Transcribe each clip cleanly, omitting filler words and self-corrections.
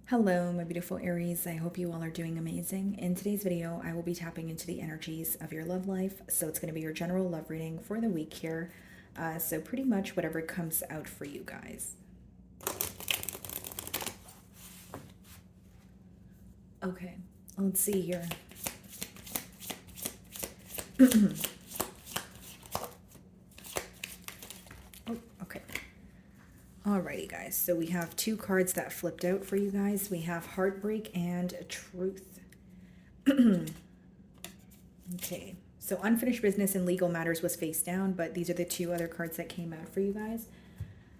Hello, my beautiful Aries. I hope you all are doing amazing. In today's video, I will be tapping into the energies of your love life. So it's going to be your general love reading for the week here. So pretty much whatever comes out for you guys. Okay, let's see here. Oh, okay. Alrighty, guys. So we have two cards that flipped out for you guys. We have Heartbreak and Truth. Okay. So unfinished business and legal matters was face down, but these are the two other cards that came out for you guys.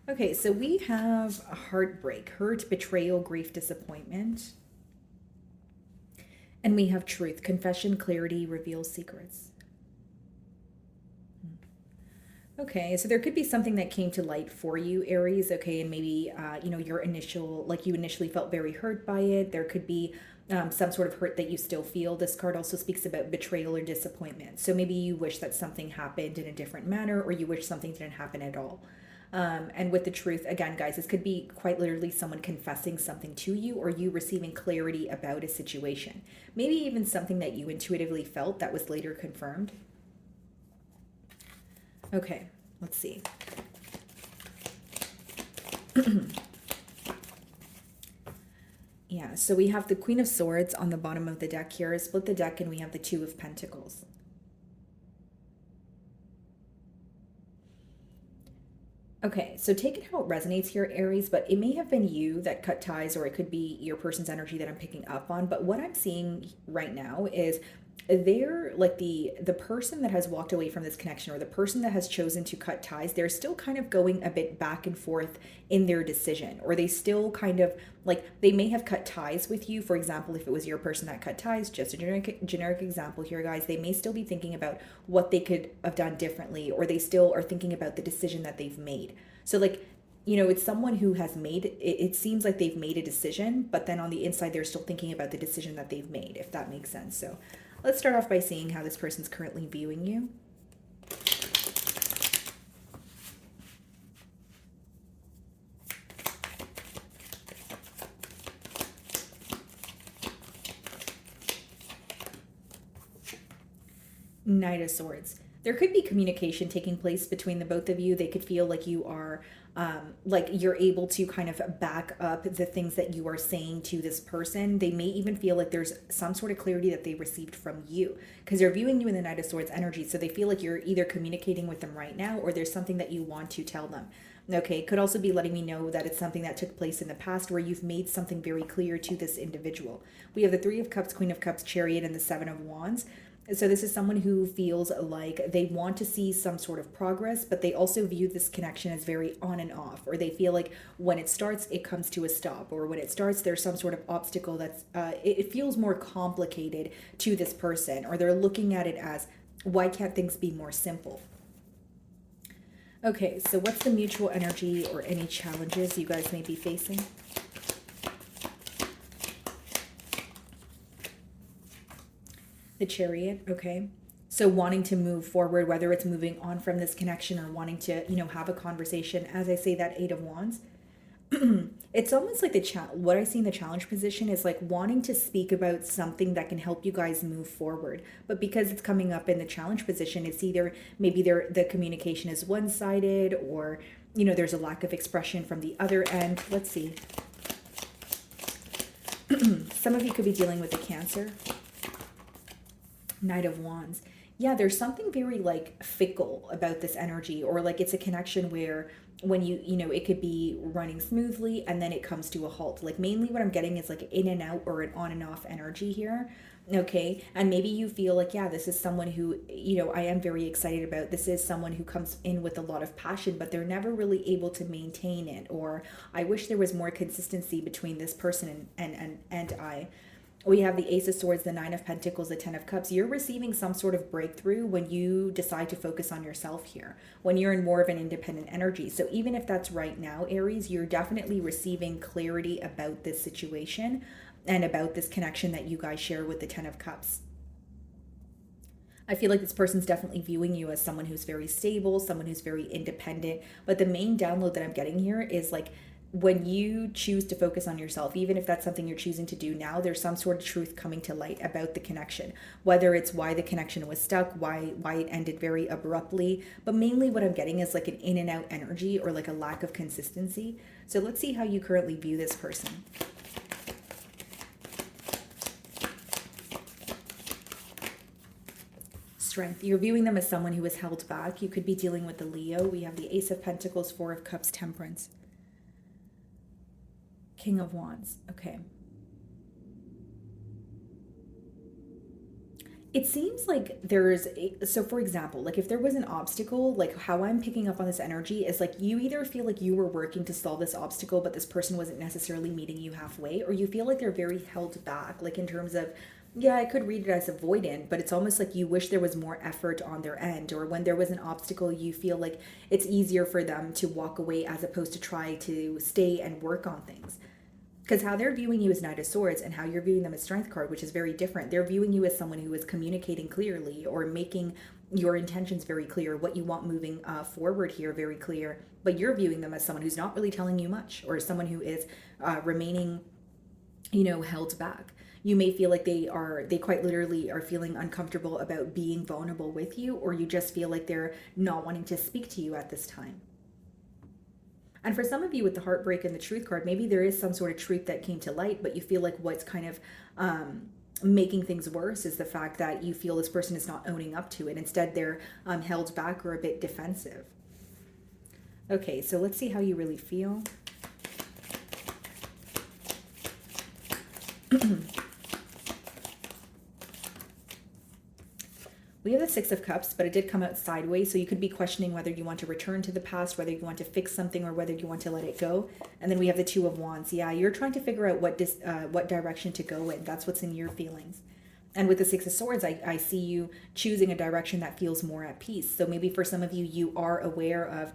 Okay, so we have Heartbreak, hurt, betrayal, grief, disappointment. And we have Truth, confession, clarity, reveals secrets. Okay, so there could be something that came to light for you, Aries. Okay, and maybe your initial, like you initially felt very hurt by it. There could be some sort of hurt that you still feel. This card also speaks about betrayal or disappointment. So maybe you wish that something happened in a different manner, or you wish something didn't happen at all. And with the Truth, again, guys, this could be quite literally someone confessing something to you, or you receiving clarity about a situation. Maybe even something that you intuitively felt that was later confirmed. Okay, let's see. Yeah, so we have the Queen of Swords on the bottom of the deck here. Split the deck and we have the Two of Pentacles. Okay, so take it how it resonates here, Aries, but it may have been you that cut ties, or it could be your person's energy that I'm picking up on. But what I'm seeing right now is they're like the person that has walked away from this connection, or the person that has chosen to cut ties, they're still kind of going a bit back and forth in their decision, or they still kind of like they may have cut ties with you. For example, if it was your person that cut ties, just a generic example here, guys, they may still be thinking about what they could have done differently, or they still are thinking about the decision that they've made. So like, it's someone who has made it seems like they've made a decision, but then on the inside they're still thinking about the decision that they've made, if that makes sense. So let's start off by seeing how this person's currently viewing you. Knight of Swords. There could be communication taking place between the both of you. They could feel like you are, like you're able to kind of back up the things that you are saying to this person. They may even feel like there's some sort of clarity that they received from you, because they're viewing you in the Knight of Swords energy. So they feel like you're either communicating with them right now, or there's something that you want to tell them. Okay, could also be letting me know that it's something that took place in the past where you've made something very clear to this individual. We have the Three of Cups, Queen of Cups, Chariot, and the Seven of Wands. So this is someone who feels like they want to see some sort of progress, but they also view this connection as very on and off, or they feel like when it starts, it comes to a stop, or when it starts, there's some sort of obstacle that's, it feels more complicated to this person, or they're looking at it as, why can't things be more simple? Okay, so what's the mutual energy or any challenges you guys may be facing? The Chariot, okay. So wanting to move forward, whether it's moving on from this connection or wanting to, have a conversation. As I say, that Eight of Wands, it's almost like what I see in the challenge position is like wanting to speak about something that can help you guys move forward. But because it's coming up in the challenge position, it's either maybe the communication is one-sided, or there's a lack of expression from the other end. Let's see. Some of you could be dealing with a Cancer. Knight of Wands. Yeah, there's something very like fickle about this energy, or like it's a connection where when it could be running smoothly and then it comes to a halt. Like mainly what I'm getting is like in and out, or an on and off energy here. Okay, and maybe you feel like, yeah, this is someone who, I am very excited about. This is someone who comes in with a lot of passion, but they're never really able to maintain it, or I wish there was more consistency between this person and I. We have the Ace of Swords, the Nine of Pentacles, the Ten of Cups. You're receiving some sort of breakthrough when you decide to focus on yourself here, when you're in more of an independent energy. So even if that's right now, Aries, you're definitely receiving clarity about this situation and about this connection that you guys share with the Ten of Cups. I feel like this person's definitely viewing you as someone who's very stable, someone who's very independent. But the main download that I'm getting here is like when you choose to focus on yourself, even if that's something you're choosing to do now, there's some sort of truth coming to light about the connection, whether it's why the connection was stuck, why it ended very abruptly. But mainly what I'm getting is like an in and out energy, or like a lack of consistency. So let's see how you currently view this person. Strength. You're viewing them as someone who is held back. You could be dealing with the Leo. We have the Ace of Pentacles, Four of Cups, Temperance, King of Wands. Okay. It seems like so for example, like if there was an obstacle, like how I'm picking up on this energy is like you either feel like you were working to solve this obstacle, but this person wasn't necessarily meeting you halfway, or you feel like they're very held back, like in terms of, yeah, I could read it as avoidant, but it's almost like you wish there was more effort on their end, or when there was an obstacle, you feel like it's easier for them to walk away as opposed to try to stay and work on things. Because how they're viewing you as Knight of Swords and how you're viewing them as Strength card, which is very different. They're viewing you as someone who is communicating clearly, or making your intentions very clear, what you want moving forward here very clear. But you're viewing them as someone who's not really telling you much, or someone who is remaining, held back. You may feel like they quite literally are feeling uncomfortable about being vulnerable with you, or you just feel like they're not wanting to speak to you at this time. And for some of you with the heartbreak and the truth card, maybe there is some sort of truth that came to light, but you feel like what's kind of making things worse is the fact that you feel this person is not owning up to it. Instead, they're held back or a bit defensive. Okay, so let's see how you really feel. We have the Six of Cups, but it did come out sideways, so you could be questioning whether you want to return to the past, whether you want to fix something, or whether you want to let it go. And then we have the Two of Wands. Yeah, you're trying to figure out what direction to go in. That's what's in your feelings. And with the Six of Swords, I see you choosing a direction that feels more at peace. So maybe for some of you, you are aware of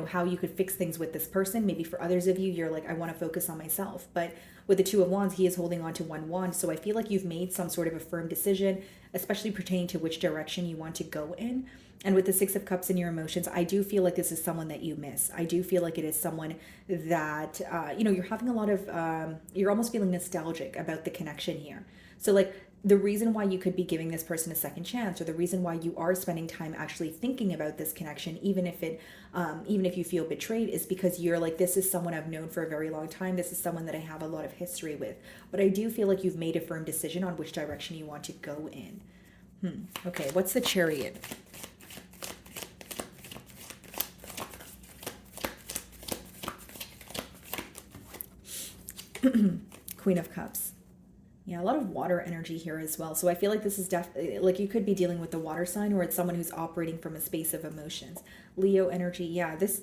how you could fix things with this person. Maybe for others of you, you're like, I want to focus on myself. But with the Two of Wands, he is holding on to one wand. So I feel like you've made some sort of a firm decision, especially pertaining to which direction you want to go in. And with the Six of Cups in your emotions, I do feel like this is someone that you miss. I do feel like it is someone that, you're having a lot of, you're almost feeling nostalgic about the connection here. So like, the reason why you could be giving this person a second chance, or the reason why you are spending time actually thinking about this connection, even if you feel betrayed, is because you're like, this is someone I've known for a very long time. This is someone that I have a lot of history with. But I do feel like you've made a firm decision on which direction you want to go in. Okay, what's the Chariot? Queen of Cups. Yeah, a lot of water energy here as well. So I feel like this is definitely, like, you could be dealing with the water sign, or it's someone who's operating from a space of emotions. Leo energy. Yeah, this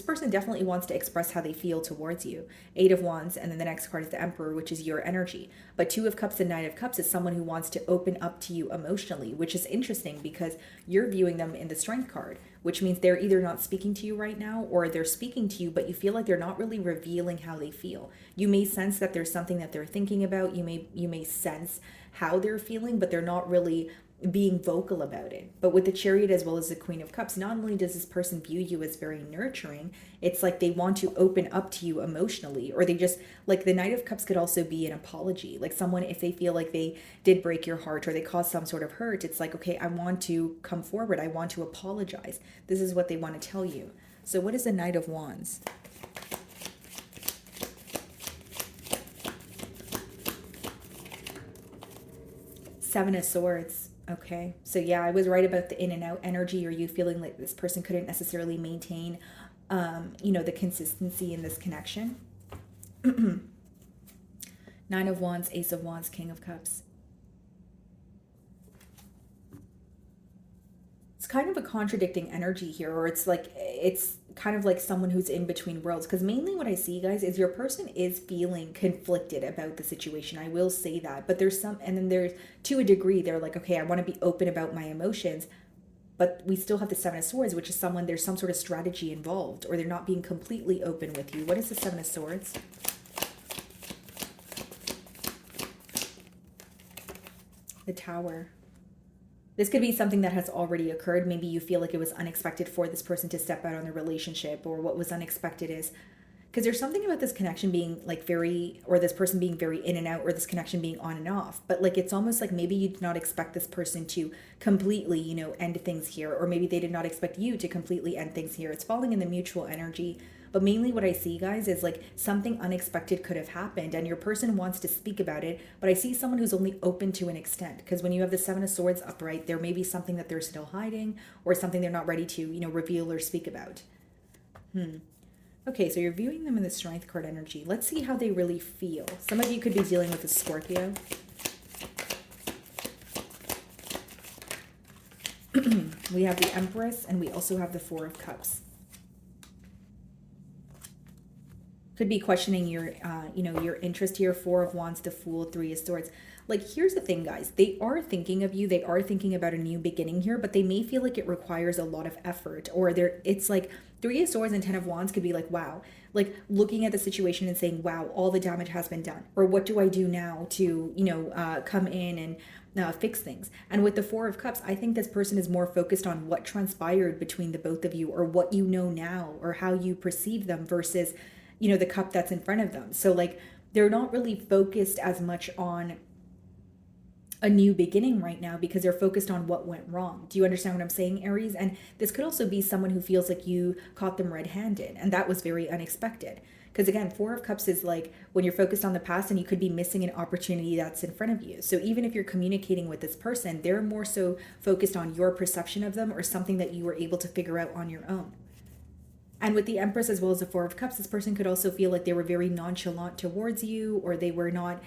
person definitely wants to express how they feel towards you. Eight of Wands, and then the next card is the Emperor, which is your energy. But Two of Cups and Knight of Cups is someone who wants to open up to you emotionally, which is interesting because you're viewing them in the Strength card, which means they're either not speaking to you right now, or they're speaking to you, but you feel like they're not really revealing how they feel. You may sense that there's something that they're thinking about. You may sense how they're feeling, but they're not really being vocal about it. But with the Chariot as well as the Queen of Cups, not only does this person view you as very nurturing, it's like they want to open up to you emotionally, or they just, like, the Knight of Cups could also be an apology. Like someone, if they feel like they did break your heart or they caused some sort of hurt, it's like, okay, I want to come forward. I want to apologize. This is what they want to tell you. So what is the Knight of Wands? Seven of Swords. Okay. So yeah, I was right about the in and out energy, or you feeling like this person couldn't necessarily maintain, the consistency in this connection. Nine of Wands, Ace of Wands, King of Cups. It's kind of a contradicting energy here, or it's kind of like someone who's in between worlds, because mainly what I see, guys, is your person is feeling conflicted about the situation. I will say that. But and then there's, to a degree, they're like, okay, I want to be open about my emotions, but we still have the Seven of Swords, which is there's some sort of strategy involved, or they're not being completely open with you. What is the Seven of Swords? The Tower. This could be something that has already occurred. Maybe you feel like it was unexpected for this person to step out on the relationship, or what was unexpected is, Because there's something about this connection being like very, or this person being very in and out, or this connection being on and off. But like it's almost like maybe you did not expect this person to completely, end things here, or maybe they did not expect you to completely end things here. It's falling in the mutual energy. But mainly what I see, guys, is like something unexpected could have happened and your person wants to speak about it. But I see someone who's only open to an extent. Because when you have the Seven of Swords upright, there may be something that they're still hiding or something they're not ready to, reveal or speak about. Okay, so you're viewing them in the Strength card energy. Let's see how they really feel. Some of you could be dealing with a Scorpio. We have the Empress and we also have the Four of Cups. Could be questioning your, your interest here. Four of Wands, the Fool, Three of Swords. Like, here's the thing, guys. They are thinking of you. They are thinking about a new beginning here, but they may feel like it requires a lot of effort. Or it's like Three of Swords and Ten of Wands could be like, wow. Like, looking at the situation and saying, wow, all the damage has been done. Or what do I do now to, come in and fix things? And with the Four of Cups, I think this person is more focused on what transpired between the both of you, or what you know now, or how you perceive them versus the cup that's in front of them. So like they're not really focused as much on a new beginning right now because they're focused on what went wrong. Do you understand what I'm saying, Aries? And this could also be someone who feels like you caught them red-handed and that was very unexpected. Because again, Four of Cups is like when you're focused on the past and you could be missing an opportunity that's in front of you. So even if you're communicating with this person, they're more so focused on your perception of them or something that you were able to figure out on your own. And with the Empress as well as the Four of Cups, this person could also feel like they were very nonchalant towards you, or they were not,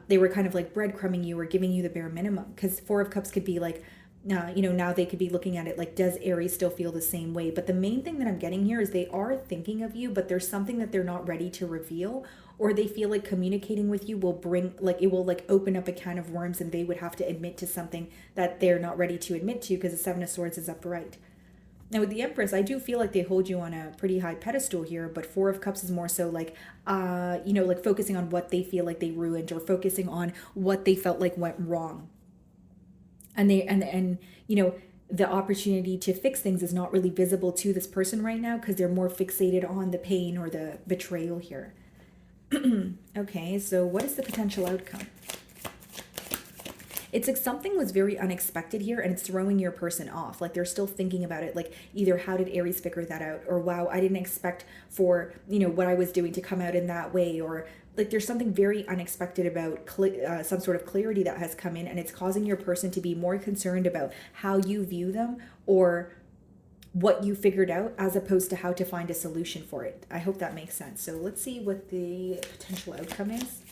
they were kind of like breadcrumbing you or giving you the bare minimum. Because Four of Cups could be like, now they could be looking at it like, does Aries still feel the same way? But the main thing that I'm getting here is they are thinking of you, but there's something that they're not ready to reveal, or they feel like communicating with you will bring, like, it will like open up a can of worms and they would have to admit to something that they're not ready to admit to because the Seven of Swords is upright. Now with the Empress, I do feel like they hold you on a pretty high pedestal here, but Four of Cups is more so like, like focusing on what they feel like they ruined or focusing on what they felt like went wrong. And the opportunity to fix things is not really visible to this person right now because they're more fixated on the pain or the betrayal here. Okay, so what is the potential outcome? It's like something was very unexpected here and it's throwing your person off. Like they're still thinking about it. Like either how did Aries figure that out? Or wow, I didn't expect for, what I was doing to come out in that way. Or like there's something very unexpected about some sort of clarity that has come in and it's causing your person to be more concerned about how you view them or what you figured out as opposed to how to find a solution for it. I hope that makes sense. So let's see what the potential outcome is.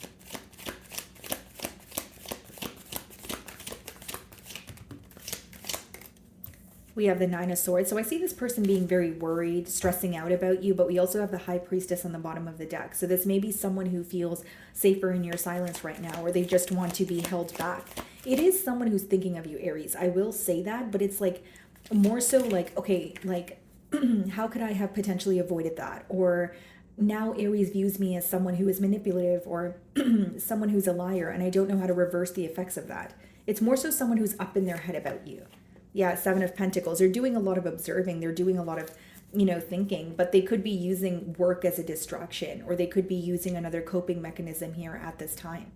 We have the Nine of Swords. So I see this person being very worried, stressing out about you, but we also have the High Priestess on the bottom of the deck. So this may be someone who feels safer in your silence right now, or they just want to be held back. It is someone who's thinking of you, Aries. I will say that, but it's like more so like, okay, like how could I have potentially avoided that? Or now Aries views me as someone who is manipulative or someone who's a liar, and I don't know how to reverse the effects of that. It's more so someone who's up in their head about you. Yeah, Seven of Pentacles. They're doing a lot of observing. They're doing a lot of, thinking, but they could be using work as a distraction, or they could be using another coping mechanism here at this time.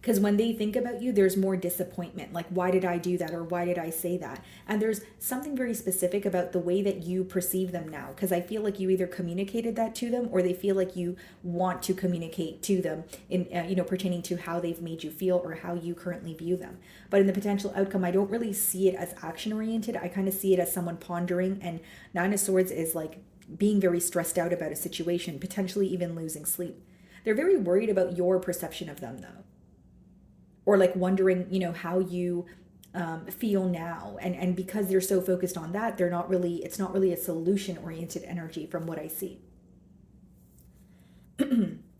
Because when they think about you, there's more disappointment. Like, why did I do that? Or why did I say that? And there's something very specific about the way that you perceive them now. Because I feel like you either communicated that to them or they feel like you want to communicate to them in, pertaining to how they've made you feel or how you currently view them. But in the potential outcome, I don't really see it as action oriented. I kind of see it as someone pondering, and Nine of Swords is like being very stressed out about a situation, potentially even losing sleep. They're very worried about your perception of them though. Or like wondering, how you feel now. And because they're so focused on that, it's not really a solution oriented energy from what I see.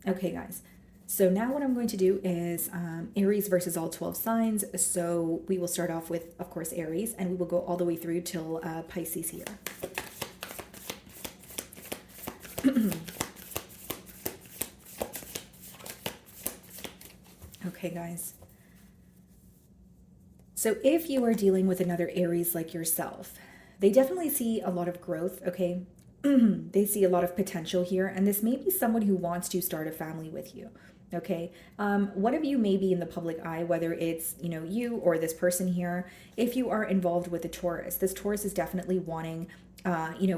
Okay, guys. So now what I'm going to do is Aries versus all 12 signs. So we will start off with, of course, Aries, and we will go all the way through till Pisces here. Okay, guys. So if you are dealing with another Aries like yourself, they definitely see a lot of growth, okay? They see a lot of potential here, and this may be someone who wants to start a family with you. Okay, one of you may be in the public eye, whether it's you or this person here. If you are involved with a Taurus, this Taurus is definitely wanting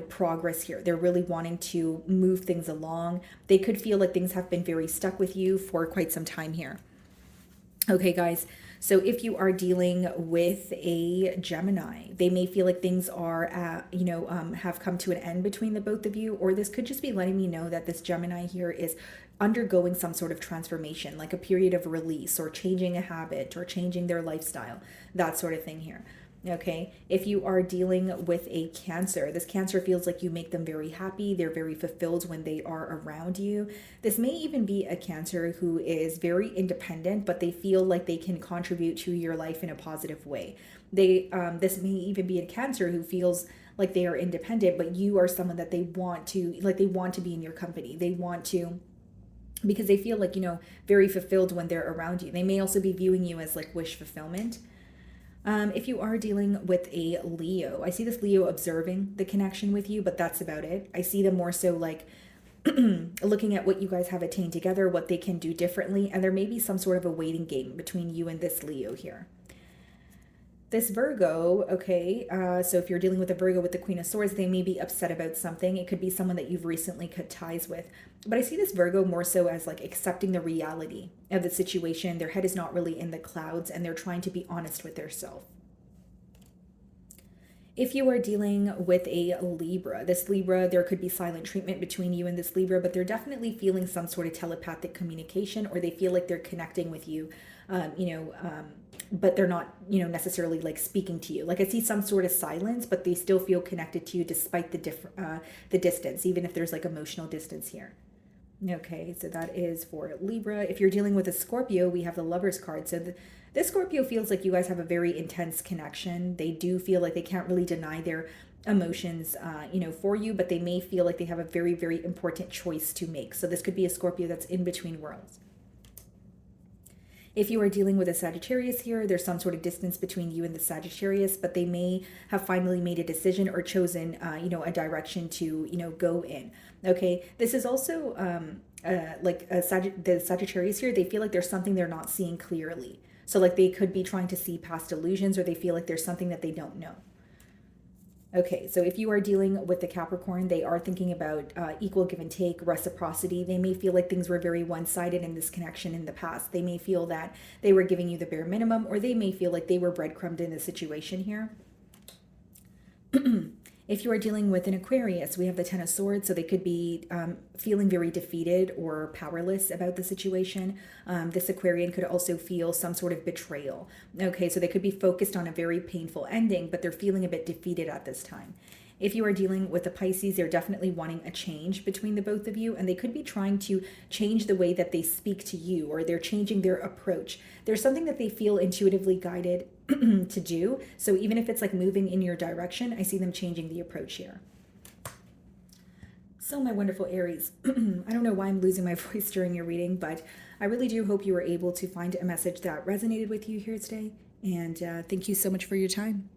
progress here. They're really wanting to move things along. They could feel like things have been very stuck with you for quite some time here. Okay, guys. So if you are dealing with a Gemini, they may feel like things are, have come to an end between the both of you, or this could just be letting me know that this Gemini here is undergoing some sort of transformation, like a period of release or changing a habit or changing their lifestyle, that sort of thing here. Okay, if you are dealing with a Cancer, this Cancer feels like you make them very happy. They're very fulfilled when they are around you. This may even be a Cancer who is very independent, but they feel like they can contribute to your life in a positive way. This may even be a Cancer who feels like they are independent, but you are someone that they want to be in your company. They want to, because they feel like, very fulfilled when they're around you. They may also be viewing you as like wish fulfillment. If you are dealing with a Leo, I see this Leo observing the connection with you, but that's about it. I see them more so like looking at what you guys have attained together, what they can do differently, and there may be some sort of a waiting game between you and this Leo here. This Virgo, okay, so if you're dealing with a Virgo with the Queen of Swords, they may be upset about something. It could be someone that you've recently cut ties with. But I see this Virgo more so as like accepting the reality of the situation. Their head is not really in the clouds, and they're trying to be honest with themselves. If you are dealing with a Libra, this Libra, there could be silent treatment between you and this Libra, but they're definitely feeling some sort of telepathic communication, or they feel like they're connecting with you, but they're not, necessarily like speaking to you. Like I see some sort of silence, but they still feel connected to you despite the distance, even if there's like emotional distance here. Okay, so that is for Libra. If you're dealing with a Scorpio, we have the Lovers card. So this Scorpio feels like you guys have a very intense connection. They do feel like they can't really deny their emotions, for you, but they may feel like they have a very, very important choice to make. So this could be a Scorpio that's in between worlds. If you are dealing with a Sagittarius here, there's some sort of distance between you and the Sagittarius, but they may have finally made a decision or chosen, a direction to, go in. Okay, this is also the Sagittarius here. They feel like there's something they're not seeing clearly. So like they could be trying to see past illusions, or they feel like there's something that they don't know. Okay, so if you are dealing with the Capricorn, they are thinking about equal give and take, reciprocity. They may feel like things were very one-sided in this connection in the past. They may feel that they were giving you the bare minimum, or they may feel like they were breadcrumbed in the situation here. If you are dealing with an Aquarius, we have the Ten of Swords, so they could be feeling very defeated or powerless about the situation. This Aquarian could also feel some sort of betrayal. Okay, so they could be focused on a very painful ending, but they're feeling a bit defeated at this time. If you are dealing with the Pisces, they're definitely wanting a change between the both of you, and they could be trying to change the way that they speak to you, or they're changing their approach. There's something that they feel intuitively guided to do. So even if it's like moving in your direction, I see them changing the approach here. So my wonderful Aries, I don't know why I'm losing my voice during your reading, but I really do hope you were able to find a message that resonated with you here today. And thank you so much for your time.